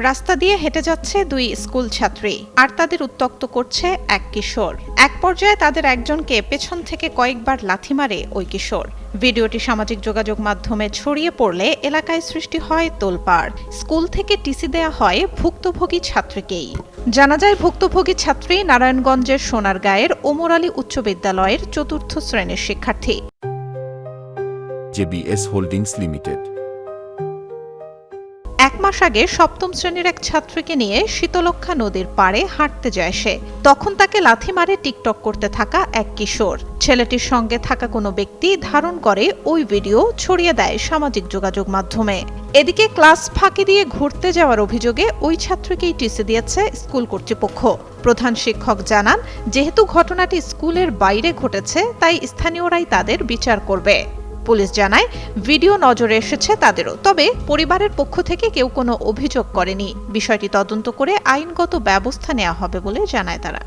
রাস্তা দিয়ে হেঁটে যাচ্ছে দুই স্কুল ছাত্রী, আর তাদের উত্ত্যক্ত করছে এক কিশোর। এক পর্যায়ে তাদের একজনকে পেছন থেকে কয়েকবার লাথি মারে ওই কিশোর। ভিডিওটি সামাজিক যোগাযোগ মাধ্যমে ছড়িয়ে পড়লে এলাকায় সৃষ্টি হয় তোলপাড়। স্কুল থেকে টিসি দেয়া হয় ভুক্তভোগী ছাত্রীকেই। জানা যায়, ভুক্তভোগী ছাত্রী নারায়ণগঞ্জের সোনারগাঁয়ের ওমর আলী উচ্চ বিদ্যালয়ের ৪র্থ শ্রেণীর শিক্ষার্থী। JBS holdings limited. ১ মাস আগে ৭ম শ্রেণীর এক ছাত্রীকে নিয়ে শীতলক্ষ্যা নদীর পাড়ে হাঁটতে যায় সে। তখন তাকে লাথি মারে টিকটক করতে থাকা এক কিশোর। ছেলেটির সঙ্গে থাকা কোনো ব্যক্তি ধারণ করে ওই ভিডিও, ছড়িয়ে দেয় সামাজিক যোগাযোগ মাধ্যমে। এদিকে ক্লাস ফাঁকি দিয়ে ঘুরতে যাওয়ার অভিযোগে ওই ছাত্রীকেই টিসি দিয়েছে স্কুল কর্তৃপক্ষ। প্রধান শিক্ষক জানান, যেহেতু ঘটনাটি স্কুলের বাইরে ঘটেছে, তাই স্থানীয়রাই তাদের বিচার করবে। পুলিশ জানায়, ভিডিও নজরে এসেছে তাদেরও, তবে পরিবারের পক্ষ থেকে কেউ কোনো অভিযোগ করেনি। বিষয়টি তদন্ত করে আইনগত ব্যবস্থা নেওয়া হবে বলে জানায় তারা।